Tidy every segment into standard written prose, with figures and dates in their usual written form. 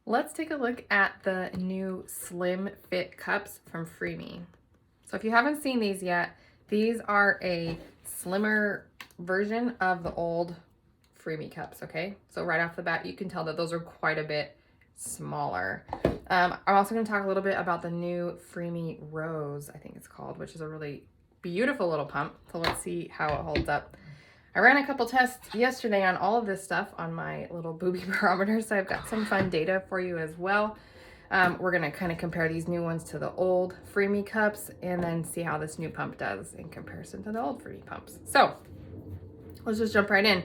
Let's take a look at the new Slim Fit cups from Freeme. So if you haven't seen these yet, these are a slimmer version of the old Freeme cups, okay? So right off the bat, you can tell that those are quite a bit smaller. I'm also going to talk a little bit about the new Freeme Rose, I think it's called, which is a really beautiful little pump. So let's see how it holds up. I ran a couple tests yesterday on all of this stuff on my little booby barometer, so I've got some fun data for you as well. We're going to kind of compare these new ones to the old Freeme cups and then see how this new pump does in comparison to the old Freeme pumps. So let's just jump right in.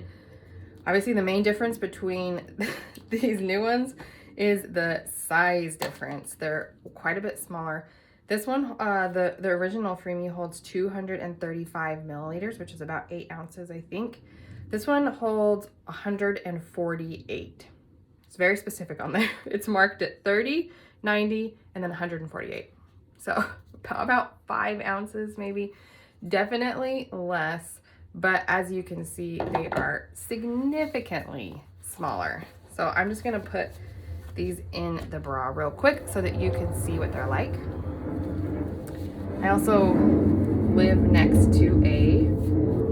Obviously, the main difference between these new ones is the size difference. They're quite a bit smaller. This one, the original Freeme holds 235 milliliters, which is about 8 ounces, I think. This one holds 148. It's very specific on there. It's marked at 30, 90, and then 148. So about 5 ounces maybe. Definitely less, but as you can see, they are significantly smaller. So I'm just gonna put these in the bra real quick so that you can see what they're like. I also live next to a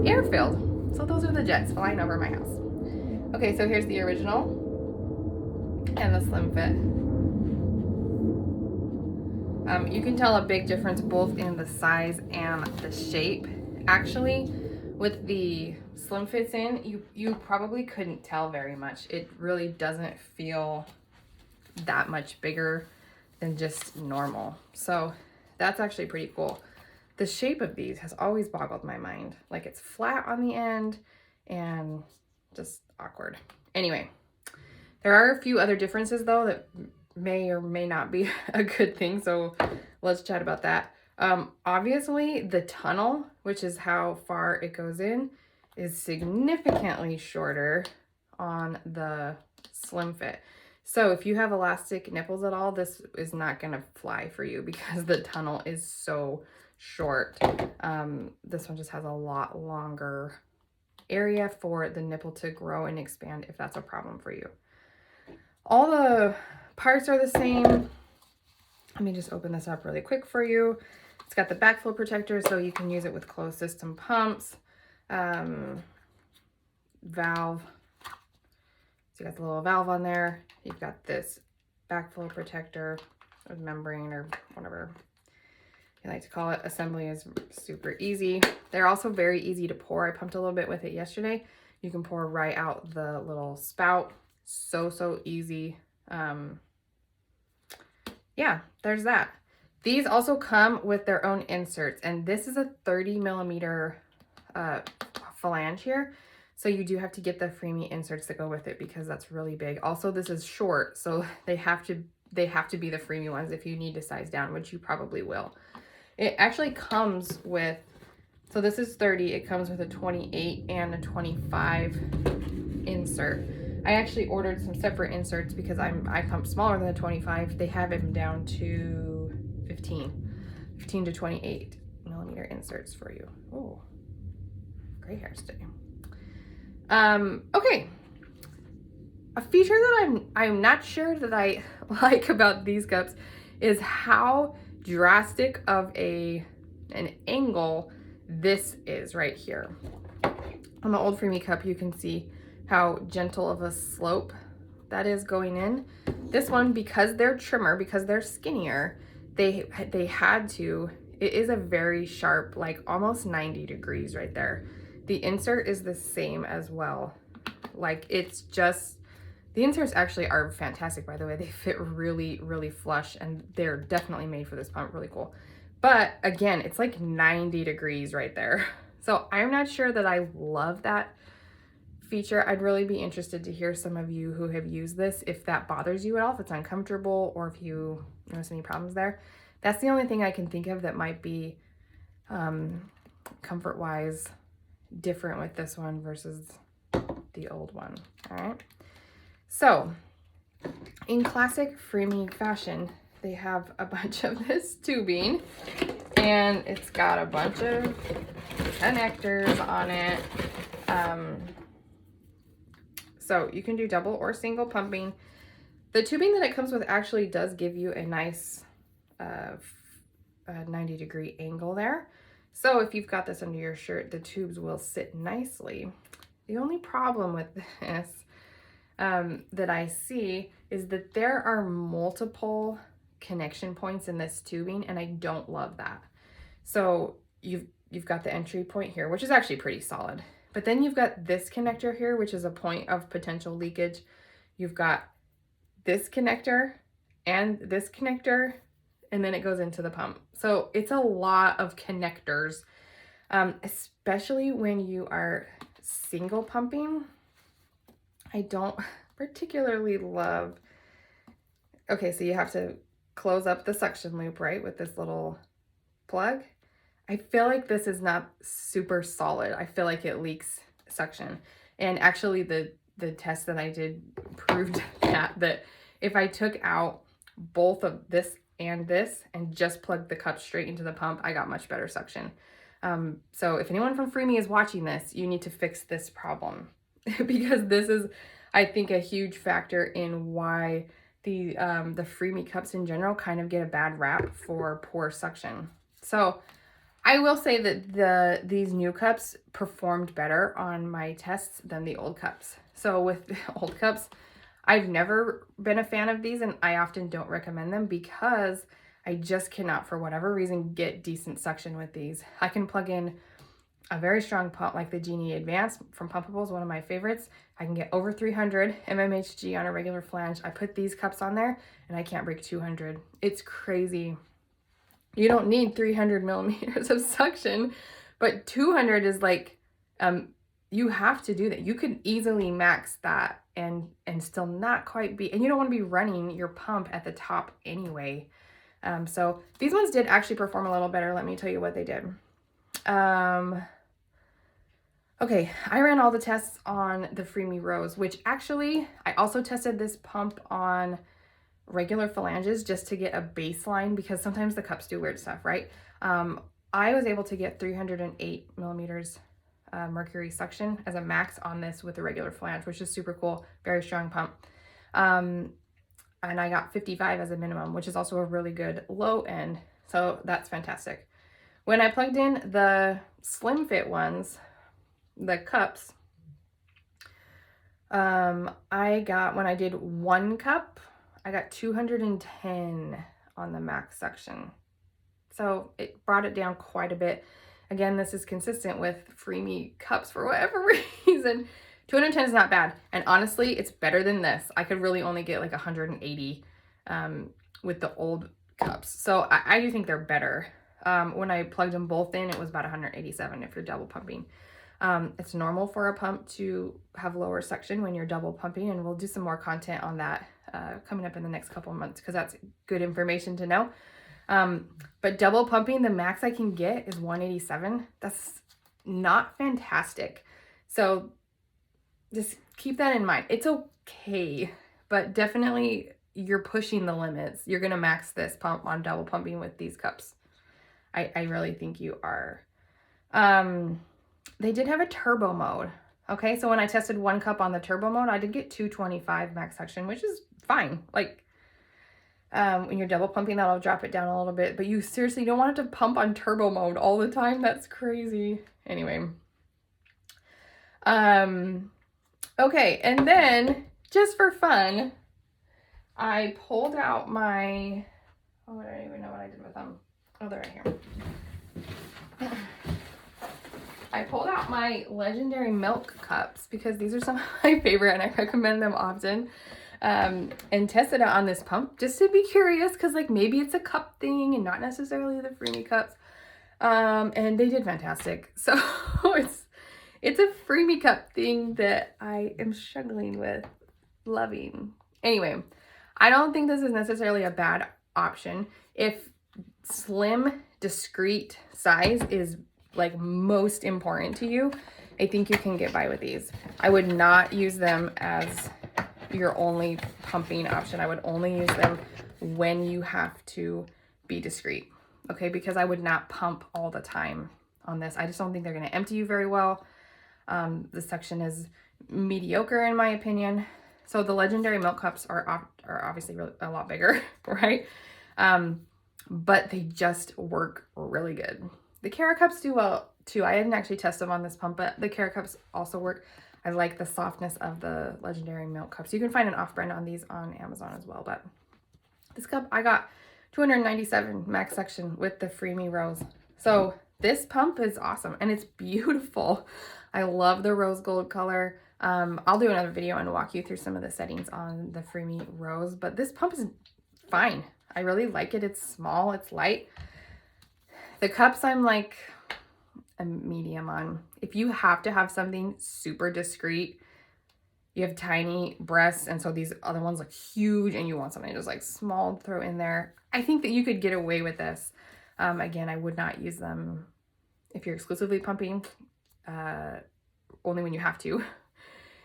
airfield, so those are the jets flying over my house. Okay, so here's the original and the Slim Fit. You can tell a big difference both in the size and the shape. Actually, with the Slim Fits in, you probably couldn't tell very much. It really doesn't feel that much bigger than just normal. So that's actually pretty cool. The shape of these has always boggled my mind. Like, it's flat on the end and just awkward. Anyway, there are a few other differences though that may or may not be a good thing. So let's chat about that. Obviously the tunnel, which is how far it goes in, is significantly shorter on the Slim Fit. So if you have elastic nipples at all, this is not going to fly for you because the tunnel is so short. This one just has a lot longer area for the nipple to grow and expand if that's a problem for you. All the parts are the same. Let me just open this up really quick for you. It's got the backflow protector, so you can use it with closed system pumps. Valve. So you got the little valve on there. You've got this backflow protector or membrane or whatever you like to call it. Assembly is super easy. They're also very easy to pour. I pumped a little bit with it yesterday. You can pour right out the little spout. So easy. Yeah, there's that. These also come with their own inserts, and this is a 30 millimeter flange here. So you do have to get the Freeme inserts that go with it because that's really big. Also, this is short, so they have to be the Freeme ones if you need to size down, which you probably will. It actually comes with, so this is 30, it comes with a 28 and a 25 insert. I actually ordered some separate inserts because I pump smaller than the 25. They have them down to 15 to 28 millimeter inserts for you. Oh, gray hairs today. Okay. A feature that I'm not sure that I like about these cups is how drastic of an angle this is right here. On the old Freeme cup, you can see how gentle of a slope that is going in. This one, because they're trimmer, because they're skinnier, they had to, it is a very sharp, like almost 90 degrees right there. The insert is the same as well. Like, it's just, the inserts actually are fantastic, by the way. They fit really flush, and they're definitely made for this pump. Really cool. But again, it's like 90 degrees right there. So I'm not sure that I love that feature. I'd really be interested to hear some of you who have used this, if that bothers you at all, if it's uncomfortable, or if you notice any problems there. That's the only thing I can think of that might be comfort-wise different with this one versus the old one. All right. So in classic Freeme fashion, they have a bunch of this tubing, and it's got a bunch of connectors on it. So you can do double or single pumping. The tubing that it comes with actually does give you a nice 90-degree angle there. So if you've got this under your shirt, the tubes will sit nicely. The only problem with this that I see is that there are multiple connection points in this tubing, and I don't love that. So you've got the entry point here, which is actually pretty solid. But then you've got this connector here, which is a point of potential leakage. You've got this connector and this connector, and then it goes into the pump. So it's a lot of connectors, especially when you are single pumping. I don't particularly love, okay, so you have to close up the suction loop, right, with this little plug. I feel like this is not super solid. I feel like it leaks suction. And actually the test that I did proved that if I took out both of this and just plugged the cup straight into the pump, I got much better suction. So if anyone from Freeme is watching this, you need to fix this problem because this is, I think, a huge factor in why the Freeme cups in general kind of get a bad rap for poor suction. So I will say that these new cups performed better on my tests than the old cups. So with the old cups, I've never been a fan of these, and I often don't recommend them because I just cannot, for whatever reason, get decent suction with these. I can plug in a very strong pump like the Genie Advance from Pumpables, one of my favorites. I can get over 300 mmHg on a regular flange. I put these cups on there and I can't break 200. It's crazy. You don't need 300 millimeters of suction, but 200 is like, you have to do that. You could easily max that and still not quite be, and you don't want to be running your pump at the top anyway. So these ones did actually perform a little better. Let me tell you what they did. Okay, I ran all the tests on the Freeme Rose, which actually, I also tested this pump on regular phalanges just to get a baseline because sometimes the cups do weird stuff, right? I was able to get 308 millimeters mercury suction as a max on this with the regular flange, which is super cool. Very strong pump. And I got 55 as a minimum, which is also a really good low end. So that's fantastic. When I plugged in the Slim Fit ones, the cups, I got, when I did one cup, I got 210 on the max suction. So it brought it down quite a bit. Again, this is consistent with Freeme cups for whatever reason. 210 is not bad. And honestly, it's better than this. I could really only get like 180 with the old cups. So I do think they're better. When I plugged them both in, it was about 187 if you're double pumping. It's normal for a pump to have lower suction when you're double pumping, and we'll do some more content on that coming up in the next couple of months because that's good information to know. But double pumping, the max I can get is 187. That's not fantastic. So just keep that in mind. It's okay, but definitely you're pushing the limits. You're going to max this pump on double pumping with these cups. I really think you are. They did have a turbo mode. Okay, so when I tested one cup on the turbo mode, I did get 225 max suction, which is fine. Like, when you're double pumping, that'll drop it down a little bit, but you seriously don't want it to pump on turbo mode all the time. That's crazy. Anyway. Okay, and then just for fun, I pulled out my, oh, I don't even know what I did with them. Oh, they're right here. I pulled out my Legendary Milk cups because these are some of my favorite and I recommend them often. And tested it on this pump just to be curious because like maybe it's a cup thing and not necessarily the Freeme cups. And they did fantastic. So it's a Freeme cup thing that I am struggling with loving. Anyway, I don't think this is necessarily a bad option. If slim, discreet size is like most important to you, I think you can get by with these. I would not use them as your only pumping option. I would only use them when you have to be discreet, okay? Because I would not pump all the time on this. I just don't think they're going to empty you very well. The suction is mediocre in my opinion. So the Legendary Milk Cups are obviously really, a lot bigger, right? But they just work really good. The Kara Cups do well too. I didn't actually test them on this pump, but the Kara Cups also work. I like the softness of the Legendary Milk Cups. You can find an off-brand on these on Amazon as well, but this cup I got $297 max section with the Freeme Rose. So this pump is awesome and it's beautiful. I love the rose gold color. I'll do another video and walk you through some of the settings on the Freeme Rose, but this pump is fine. I really like it. It's small, it's light. The cups I'm like a medium on. If you have to have something super discreet, you have tiny breasts, and so these other ones look huge, and you want something just like small to throw in there, I think that you could get away with this. Again, I would not use them if you're exclusively pumping, only when you have to.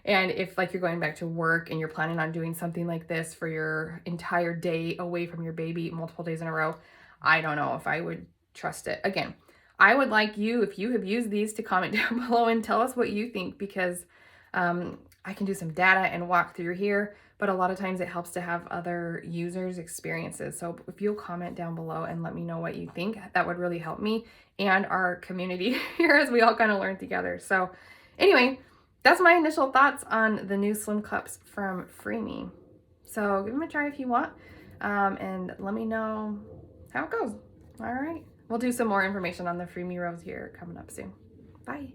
And if like you're going back to work and you're planning on doing something like this for your entire day away from your baby multiple days in a row, I don't know if I would trust it. Again, I would like you, if you have used these, to comment down below and tell us what you think, because I can do some data and walk through here, but a lot of times it helps to have other users' experiences. So if you'll comment down below and let me know what you think, that would really help me and our community here as we all kind of learn together. So anyway, that's my initial thoughts on the new Slim Cups from Freeme. So give them a try if you want, and let me know how it goes. All right. We'll do some more information on the Freeme Rose here coming up soon. Bye.